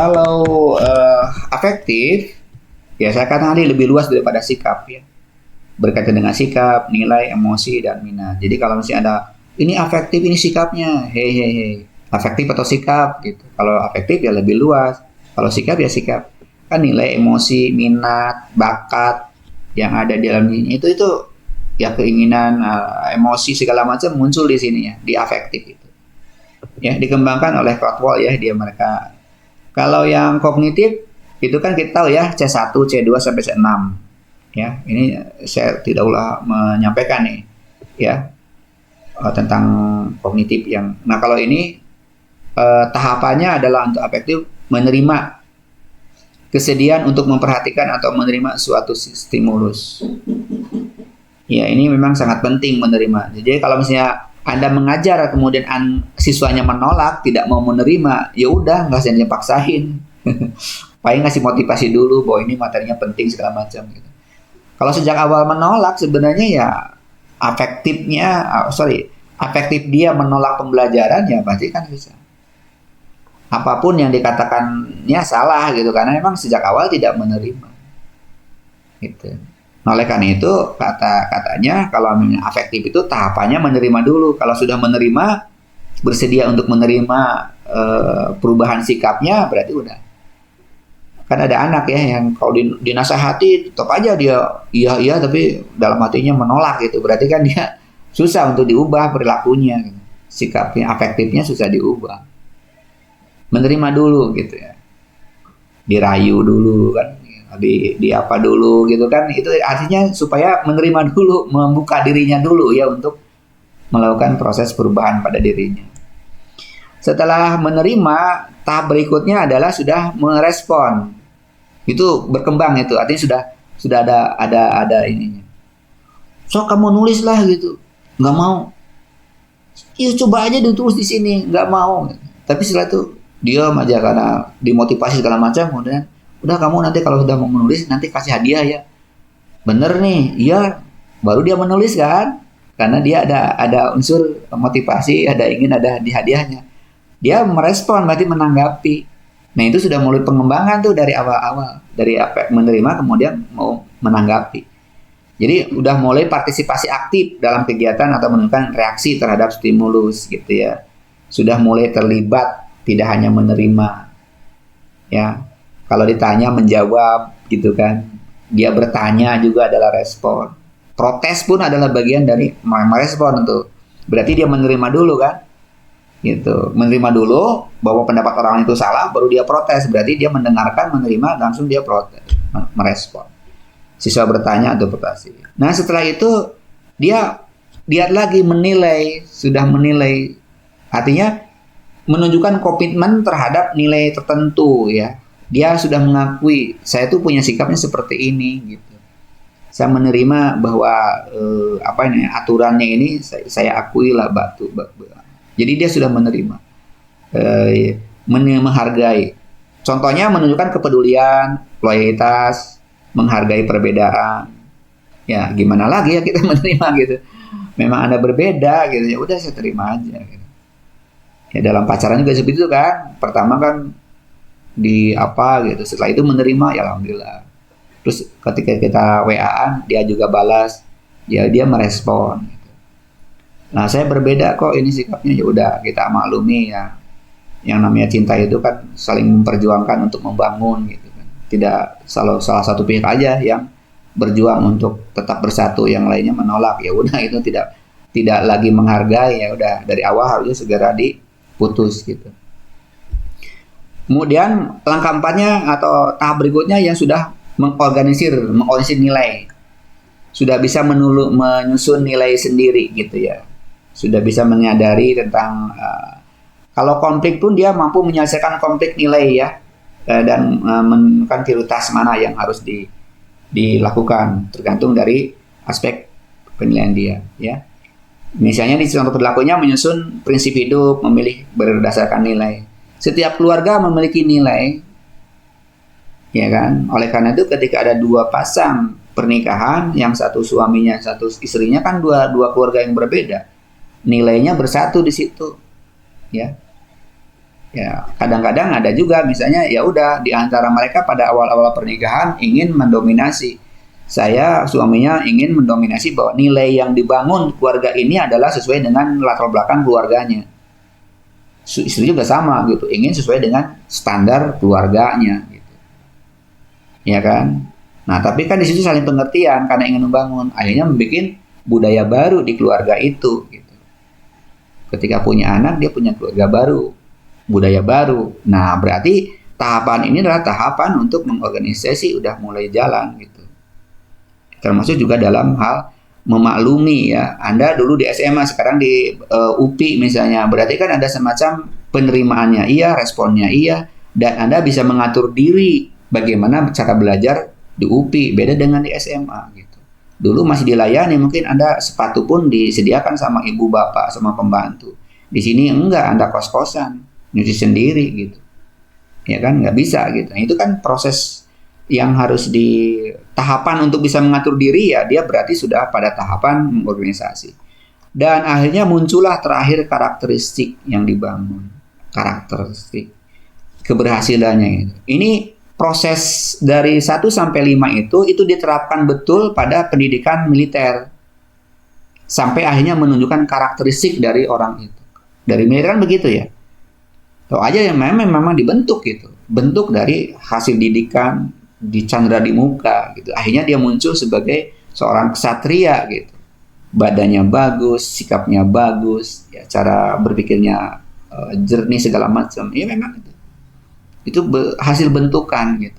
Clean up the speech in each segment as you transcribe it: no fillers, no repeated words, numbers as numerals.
Kalau afektif, ya saya katakan tadi lebih luas daripada sikap ya. Berkaitan dengan sikap, nilai, emosi, dan minat. Jadi kalau misalnya ada ini afektif, ini sikapnya, hei, afektif atau sikap gitu. Kalau afektif ya lebih luas. Kalau sikap ya sikap. Kan nilai, emosi, minat, bakat yang ada di dalam ini itu ya keinginan, emosi segala macam muncul di sini ya, di afektif itu. Ya dikembangkan oleh Krathwohl ya dia mereka. Kalau yang kognitif itu kan kita tahu ya C1, C2 sampai C6. Ya, ini saya tidak ulah menyampaikan nih ya tentang kognitif yang. Nah, kalau ini tahapannya adalah untuk afektif menerima kesediaan untuk memperhatikan atau menerima suatu stimulus. Ya, ini memang sangat penting menerima. Jadi kalau misalnya Anda mengajar kemudian siswanya menolak, tidak mau menerima, ya udah nggak usah dipaksain. Paling ngasih motivasi dulu bahwa ini materinya penting segala macam gitu. Kalau sejak awal menolak sebenarnya ya afektif dia menolak pembelajaran ya pasti kan bisa. Apapun yang dikatakannya salah gitu karena memang sejak awal tidak menerima. Gitu. Nah, oleh karena itu katanya kalau afektif itu tahapannya menerima dulu. Kalau sudah menerima, bersedia untuk menerima perubahan sikapnya berarti udah. Kan ada anak ya yang kalau dinasehati tetap aja dia iya tapi dalam hatinya menolak gitu. Berarti kan dia susah untuk diubah perilakunya gitu. Sikapnya afektifnya susah diubah. Menerima dulu gitu ya. Dirayu dulu kan. Di apa dulu gitu kan. Itu artinya supaya menerima dulu, membuka dirinya dulu ya untuk melakukan proses perubahan pada dirinya. Setelah menerima, tahap berikutnya adalah sudah merespon. Itu berkembang itu, artinya sudah ada ininya. So kamu nulis lah gitu, nggak mau. Iya coba aja ditulis di sini, nggak mau. Tapi setelah itu dia aja karena dimotivasi segala macam, kemudian udah kamu nanti kalau sudah mau menulis nanti kasih hadiah ya. Bener nih, iya. Baru dia menulis kan, karena dia ada unsur motivasi, ingin ada hadiahnya. Dia merespon berarti menanggapi. Nah itu sudah mulai pengembangan tuh dari awal-awal. Dari menerima kemudian mau menanggapi. Jadi udah mulai partisipasi aktif dalam kegiatan atau menunjukkan reaksi terhadap stimulus gitu ya. Sudah mulai terlibat, tidak hanya menerima. Ya. Kalau ditanya menjawab gitu kan. Dia bertanya juga adalah respon. Protes pun adalah bagian dari merespon tuh. Berarti dia menerima dulu kan. Gitu, menerima dulu bahwa pendapat orang itu salah, baru dia protes. Berarti dia mendengarkan, menerima, langsung dia protes, merespon. Siswa bertanya atau protesi. Nah setelah itu dia lagi menilai, sudah menilai, artinya menunjukkan komitmen terhadap nilai tertentu ya. Dia sudah mengakui saya tuh punya sikapnya seperti ini gitu. Saya menerima bahwa aturannya ini saya akui lah batu. Jadi dia sudah menerima, menghargai. Contohnya menunjukkan kepedulian, loyalitas, menghargai perbedaan. Ya gimana lagi ya kita menerima gitu. Memang Anda berbeda gitu ya udah saya terima aja. Gitu. Ya dalam pacaran juga seperti itu kan. Pertama kan di apa gitu. Setelah itu menerima ya alhamdulillah. Terus ketika kita WA-an dia juga balas, ya dia merespon. Nah saya berbeda kok ini sikapnya ya udah kita maklumi ya. Yang namanya cinta itu kan saling memperjuangkan untuk membangun gitu kan. Tidak salah satu pihak aja yang berjuang untuk tetap bersatu, yang lainnya menolak. Ya udah itu tidak lagi menghargai ya udah dari awal harusnya segera diputus gitu. Kemudian langkah 4-nya atau tahap berikutnya yang sudah mengorganisir nilai. Sudah bisa menyusun nilai sendiri gitu ya. Sudah bisa menyadari tentang kalau konflik pun dia mampu menyelesaikan konflik nilai ya dan menemukan prioritas mana yang harus dilakukan tergantung dari aspek penilaian dia ya. Misalnya di contoh perilakunya menyusun prinsip hidup, memilih berdasarkan nilai. Setiap keluarga memiliki nilai ya kan. Oleh karena itu ketika ada dua pasang pernikahan, yang satu suaminya, satu istrinya kan dua keluarga yang berbeda. Nilainya bersatu di situ, ya. Ya, kadang-kadang ada juga misalnya ya udah di antara mereka pada awal-awal pernikahan ingin mendominasi. Saya suaminya ingin mendominasi bahwa nilai yang dibangun keluarga ini adalah sesuai dengan latar belakang keluarganya. Istri juga sama gitu, ingin sesuai dengan standar keluarganya gitu. Ya kan? Nah, tapi kan di situ saling pengertian karena ingin membangun, akhirnya membuat budaya baru di keluarga itu gitu. Ketika punya anak, dia punya keluarga baru, budaya baru. Nah, berarti tahapan ini adalah tahapan untuk mengorganisasi udah mulai jalan gitu. Termasuk juga dalam hal memaklumi ya. Anda dulu di SMA, sekarang di UPI misalnya. Berarti kan ada semacam penerimaannya iya, responnya iya, dan Anda bisa mengatur diri bagaimana cara belajar di UPI, beda dengan di SMA gitu. Dulu masih dilayani, mungkin Anda sepatu pun disediakan sama ibu bapak, sama pembantu. Di sini enggak, Anda kos-kosan, nyuci sendiri gitu. Ya kan, nggak bisa gitu. Nah, itu kan proses yang harus di tahapan untuk bisa mengatur diri ya, dia berarti sudah pada tahapan organisasi. Dan akhirnya muncullah terakhir karakteristik yang dibangun. Karakteristik keberhasilannya itu. Ini proses dari 1 sampai 5 itu diterapkan betul pada pendidikan militer. Sampai akhirnya menunjukkan karakteristik dari orang itu. Dari militer kan begitu ya. Tahu aja yang memang dibentuk gitu. Bentuk dari hasil didikan, dicandra di muka gitu. Akhirnya dia muncul sebagai seorang ksatria gitu. Badannya bagus, sikapnya bagus, ya cara berpikirnya jernih segala macam. Ya memang itu hasil bentukan gitu.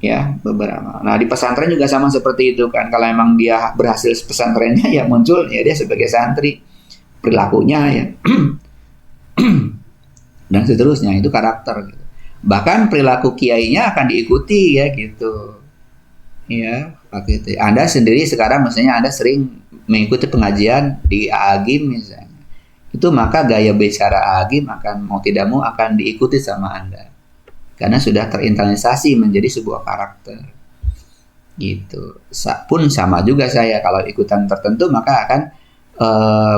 Ya, beberapa. Nah, di pesantren juga sama seperti itu kan. Kalau emang dia berhasil pesantrennya ya muncul ya dia sebagai santri. Perilakunya ya dan seterusnya itu karakter gitu. Bahkan perilaku kiainya akan diikuti ya gitu. Ya, pakai itu. Anda sendiri sekarang misalnya Anda sering mengikuti pengajian di AAGIM misalnya. Itu maka gaya bicara AAGIM akan mau tidak mau akan diikuti sama Anda. Karena sudah terinternalisasi menjadi sebuah karakter. Gitu. Pun sama juga saya kalau ikutan tertentu maka akan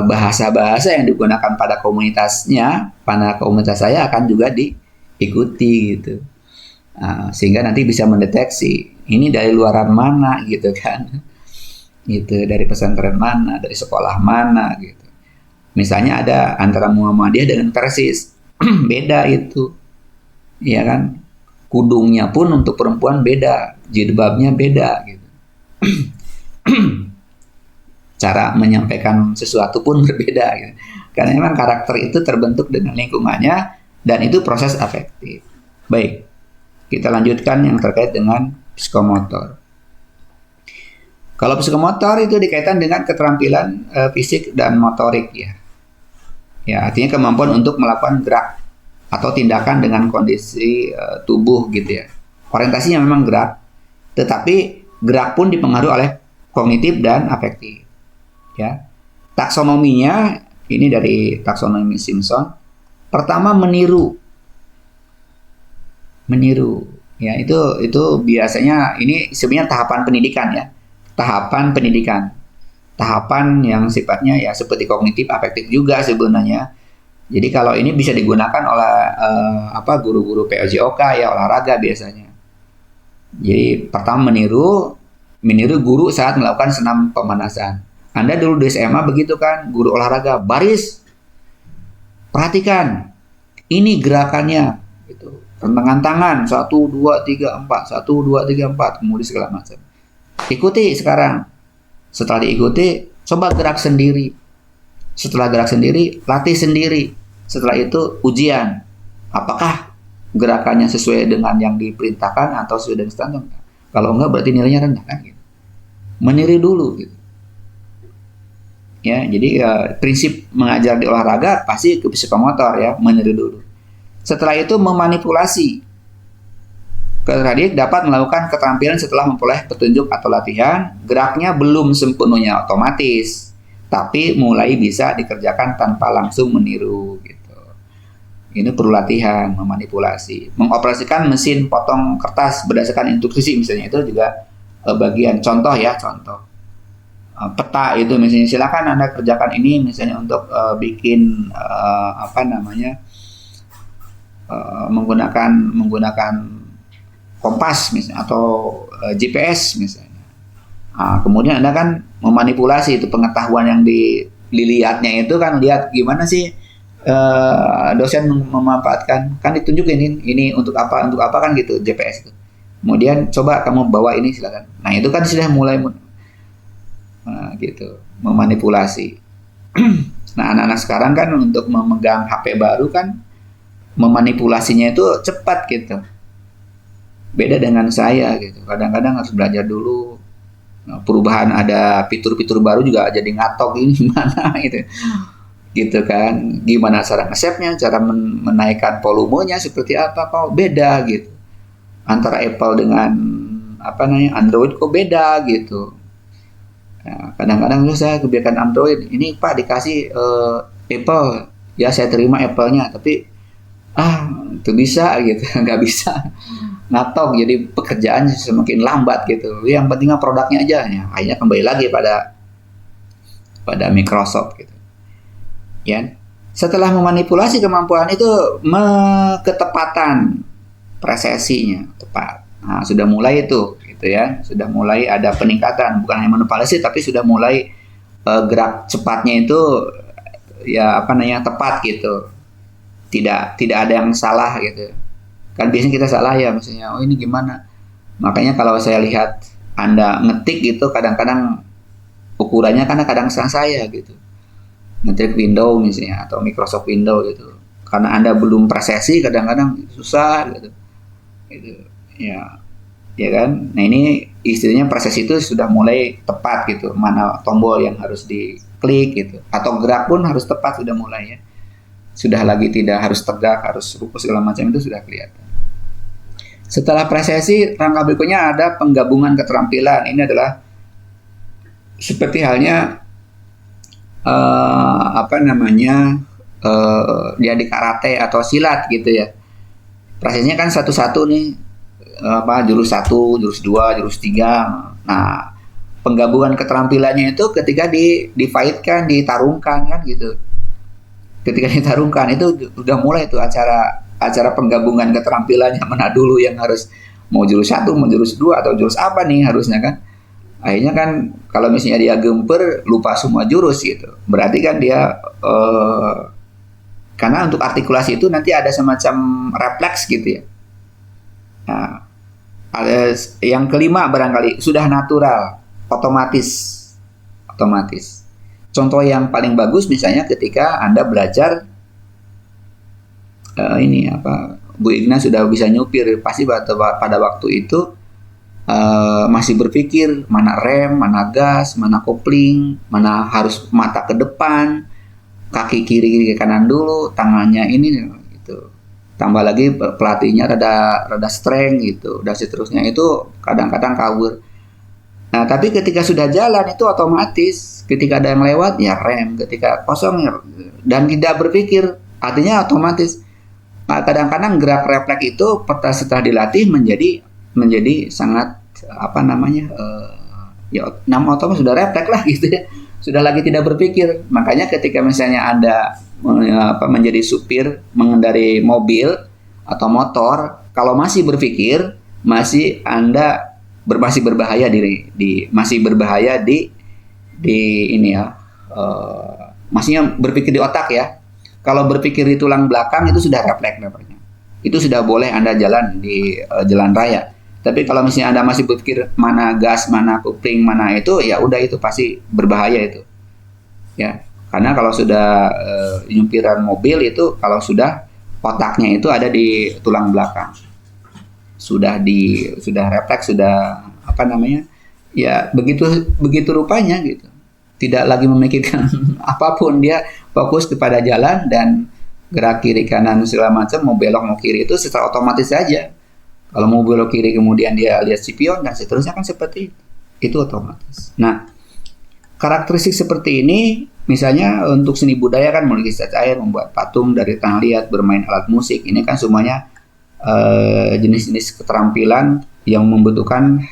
bahasa-bahasa yang digunakan pada komunitasnya, pada komunitas saya akan juga diikuti gitu. Sehingga nanti bisa mendeteksi ini dari luaran mana gitu kan. Gitu, dari pesantren mana, dari sekolah mana gitu. Misalnya ada antara Muhammadiyah dengan Persis. Beda itu. Ya kan? Kudungnya pun untuk perempuan beda, jilbabnya beda gitu. Cara menyampaikan sesuatu pun berbeda gitu. Karena memang karakter itu terbentuk dengan lingkungannya dan itu proses afektif. Baik. Kita lanjutkan yang terkait dengan psikomotor. Kalau psikomotor itu dikaitkan dengan keterampilan fisik dan motorik ya. Ya, artinya kemampuan untuk melakukan gerak atau tindakan dengan kondisi tubuh gitu ya. Orientasinya memang gerak, tetapi gerak pun dipengaruhi oleh kognitif dan afektif. Ya. Taksonominya ini dari taksonomi Simpson. Pertama meniru. Ya, itu biasanya ini sebenarnya tahapan pendidikan ya. Tahapan yang sifatnya ya seperti kognitif afektif juga sebenarnya. Jadi kalau ini bisa digunakan oleh guru-guru POJOK ya olahraga biasanya. Jadi pertama meniru guru saat melakukan senam pemanasan. Anda dulu di SMA begitu kan, guru olahraga baris. Perhatikan. Ini gerakannya gitu. Rentangan tangan 1 2 3 4, 1 2 3 4, kemudian segala macam. Ikuti sekarang. Setelah diikuti, coba gerak sendiri. Setelah gerak sendiri, latih sendiri. Setelah itu ujian. Apakah gerakannya sesuai dengan yang diperintahkan atau sesuai dengan standar? Kalau enggak berarti nilainya rendah kan gitu. Meniru dulu gitu. Ya, jadi prinsip mengajar di olahraga pasti ke psikomotor ya, meniru dulu. Setelah itu memanipulasi. Teradik dapat melakukan keterampilan setelah memperoleh petunjuk atau latihan. Geraknya belum sepenuhnya otomatis, tapi mulai bisa dikerjakan tanpa langsung meniru gitu. Ini perlu latihan, memanipulasi. Mengoperasikan mesin potong kertas berdasarkan instruksi misalnya itu juga bagian contoh. Peta itu misalnya silakan Anda kerjakan ini misalnya untuk bikin menggunakan kompas misalnya atau GPS misalnya. Kemudian Anda kan memanipulasi itu pengetahuan yang dilihatnya itu kan lihat gimana sih dosen memanfaatkan, kan ditunjukin ini untuk apa kan gitu GPS itu. Kemudian coba kamu bawa ini silakan. Nah itu kan sudah mulai gitu memanipulasi. Nah anak-anak sekarang kan untuk memegang HP baru kan memanipulasinya itu cepat gitu. Beda dengan saya gitu. Kadang-kadang harus belajar dulu. Nah, perubahan ada fitur-fitur baru juga jadi ngatok ini gimana gitu. Gitu kan. Gimana cara nge-save-nya, cara menaikkan volumenya seperti apa kok beda gitu. Antara Apple dengan Android kok beda gitu. Nah, kadang-kadang saya kebiasaan Android. Ini Pak dikasih Apple. Ya saya terima Apple-nya tapi itu bisa gitu, nggak bisa ngatok, jadi pekerjaan semakin lambat gitu. Yang pentingnya produknya aja ya. Akhirnya kembali lagi pada Microsoft gitu. Ya. Setelah memanipulasi kemampuan itu, ketepatan presesinya tepat. Nah, sudah mulai itu gitu ya. Sudah mulai ada peningkatan, bukan hanya manipulasi tapi sudah mulai gerak cepatnya itu ya tepat gitu. Tidak ada yang salah gitu. Kan biasanya kita salah ya, misalnya ini gimana. Makanya kalau saya lihat Anda ngetik gitu kadang-kadang ukurannya kadang salah saya gitu. Ngetik Windows misalnya atau Microsoft Windows gitu. Karena Anda belum presisi kadang-kadang susah gitu. Gitu. Ya kan? Nah, ini istilahnya presesi itu sudah mulai tepat gitu. Mana tombol yang harus diklik gitu. Atau gerak pun harus tepat sudah mulai ya. Sudah lagi tidak harus tegak, harus rukus segala macam itu sudah kelihatan. Setelah presesi, rangka berikutnya ada penggabungan keterampilan. Ini adalah seperti halnya dia di karate atau silat gitu ya. Prosesnya kan satu-satu nih, jurus 1, jurus 2, jurus 3. Nah, penggabungan keterampilannya itu ketika difight-kan, ditarungkan kan gitu. Ketika ditarungkan itu udah mulai tuh acara penggabungan keterampilannya, mana dulu yang harus mau jurus 1, mau jurus 2 atau jurus apa nih harusnya kan. Akhirnya kan kalau misalnya dia gemper lupa semua jurus gitu. Berarti kan dia karena untuk artikulasi itu nanti ada semacam refleks gitu ya. Nah, ada yang kelima barangkali sudah natural, otomatis. Contoh yang paling bagus misalnya ketika Anda belajar Bu Igna sudah bisa nyupir, pasti pada waktu itu masih berpikir mana rem, mana gas, mana kopling, mana harus mata ke depan, kaki kiri ke kanan dulu, tangannya ini gitu. Tambah lagi pelatihnya rada strength gitu, dan seterusnya itu kadang-kadang kabur. Nah, tapi ketika sudah jalan itu otomatis, ketika ada yang lewat ya rem, ketika kosong ya, dan tidak berpikir, artinya otomatis. Nah, kadang-kadang gerak refleks itu setelah dilatih menjadi sangat nama otomatis sudah refleks lah gitu ya, sudah lagi tidak berpikir. Makanya ketika misalnya Anda menjadi supir mengendarai mobil atau motor, kalau masih berpikir, Anda masih berbahaya masih berbahaya di ini ya, maksudnya berpikir di otak ya. Kalau berpikir di tulang belakang itu sudah refleks namanya. Itu sudah boleh Anda jalan di jalan raya. Tapi kalau misalnya Anda masih berpikir mana gas, mana kopling, mana itu, ya udah itu pasti berbahaya itu. Ya, karena kalau sudah nyupiran mobil itu kalau sudah otaknya itu ada di tulang belakang. Sudah refleks, sudah ya begitu rupanya gitu. Tidak lagi memikirkan apapun, dia fokus kepada jalan dan gerak kiri kanan segala macam, mau belok mau kiri itu secara otomatis saja. Kalau mau belok kiri kemudian dia lihat spion dan seterusnya kan seperti itu otomatis. Nah, karakteristik seperti ini misalnya untuk seni budaya kan melukis cat air, membuat patung dari tanah liat, bermain alat musik, ini kan semuanya jenis-jenis keterampilan yang membutuhkan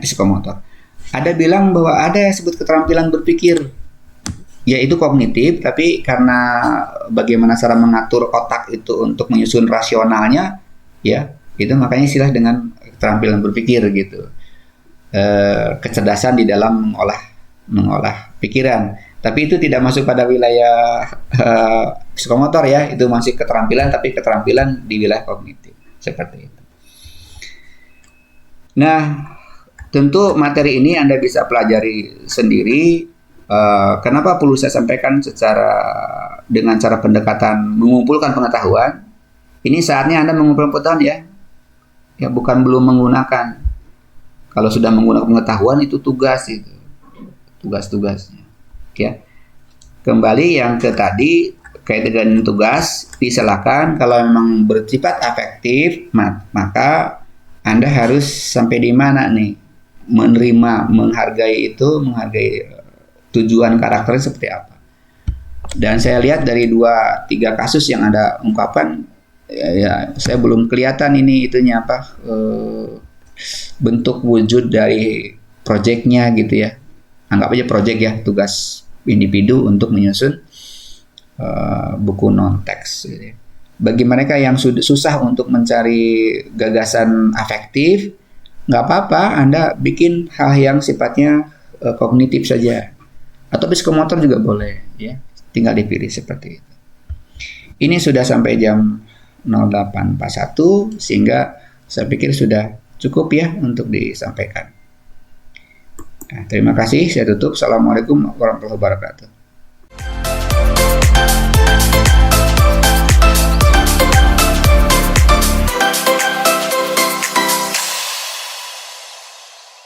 psikomotor. Ada bilang bahwa ada yang disebut keterampilan berpikir. ya itu kognitif, tapi karena bagaimana cara mengatur otak itu untuk menyusun rasionalnya, ya itu makanya istilah dengan keterampilan berpikir gitu. Kecerdasan di dalam mengolah pikiran. Tapi itu tidak masuk pada wilayah psikomotor ya, itu masih keterampilan, tapi keterampilan di wilayah kognitif seperti itu. Nah, tentu materi ini Anda bisa pelajari sendiri. Kenapa perlu saya sampaikan dengan cara pendekatan mengumpulkan pengetahuan? Ini saatnya Anda mengumpulkan pengetahuan ya bukan belum menggunakan. Kalau sudah menggunakan pengetahuan itu tugas-tugasnya. Ya. Kembali yang ke tadi kait dengan tugas, silakan kalau memang bersifat afektif, maka Anda harus sampai di mana nih? Menerima, menghargai tujuan karakternya seperti apa. Dan saya lihat dari 2-3 kasus yang Anda ungkapkan, ya saya belum kelihatan ini itunya apa, bentuk wujud dari proyeknya gitu ya. Anggap aja proyek ya, tugas individu untuk menyusun buku non-teks gitu ya. Bagi mereka yang susah untuk mencari gagasan afektif, nggak apa-apa, Anda bikin hal yang sifatnya kognitif saja. Atau psikomotor juga boleh, ya. Tinggal dipilih seperti itu. Ini sudah sampai jam 08.41, sehingga saya pikir sudah cukup ya untuk disampaikan. Nah, terima kasih, saya tutup. Assalamualaikum warahmatullahi wabarakatuh.